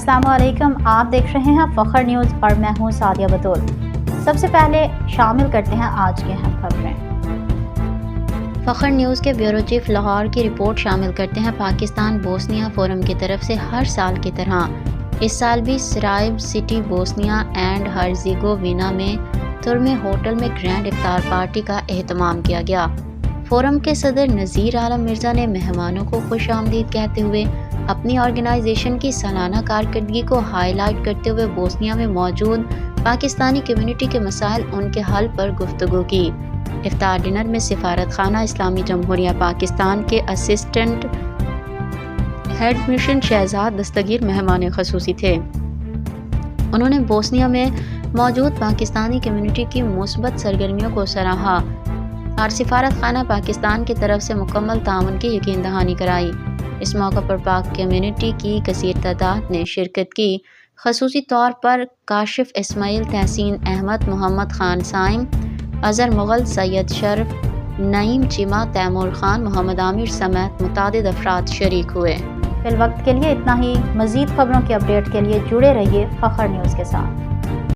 अस्सलाम वालेकुम। आप देख रहे हैं फ़ख्र न्यूज़ और मैं हूं सादिया बतूल। सबसे पहले शामिल करते हैं आज के अहम खबरें। फ़ख्र न्यूज़ के ब्यूरो चीफ लाहौर की रिपोर्ट शामिल करते हैं। पाकिस्तान बोस्निया फोरम की तरफ से हर साल की तरह इस साल भी सराइब सिटी बोस्निया एंड हर्ज़ेगोविना में तुर्मे होटल में ग्रैंड इफ्तार पार्टी का एहतमाम किया गया। फोरम के सदर नज़ीर आलम मिर्ज़ा ने मेहमानों को खुश आमदीद कहते हुए अपनी ऑर्गेनाइजेशन की सालाना कारकर्दगी को हाईलाइट करते हुए बोस्निया में मौजूद पाकिस्तानी कम्युनिटी के मसाइल उनके हल पर गुफ्तगू की। इफ्तार डिनर में सिफारत खाना इस्लामी जमहूरिया पाकिस्तान के असिस्टेंट हेड मिशन शहजाद दस्तगीर मेहमान खसूसी थे। उन्होंने बोस्निया में मौजूद पाकिस्तानी कम्युनिटी की मुस्बत सरगर्मियों को सराहा और सिफारत खाना पाकिस्तान की तरफ से मुकम्मल ताउन की यकीन दहानी कराई। इस मौके पर पाक कम्युनिटी की कसीर तादाद ने शिरकत की। खसूसी तौर पर काशिफ इस्माइल, तहसीन अहमद, मोहम्मद खान साइम, अज़हर मुग़ल, सैयद शर्फ, नईम चिमा, तैमूर खान, मोहम्मद आमिर समेत मुतादिद अफराद शरीक हुए। फिल वक्त के लिए इतना ही। मज़ीद खबरों की अपडेट के लिए जुड़े रहिए फ़ख्र न्यूज़ के साथ।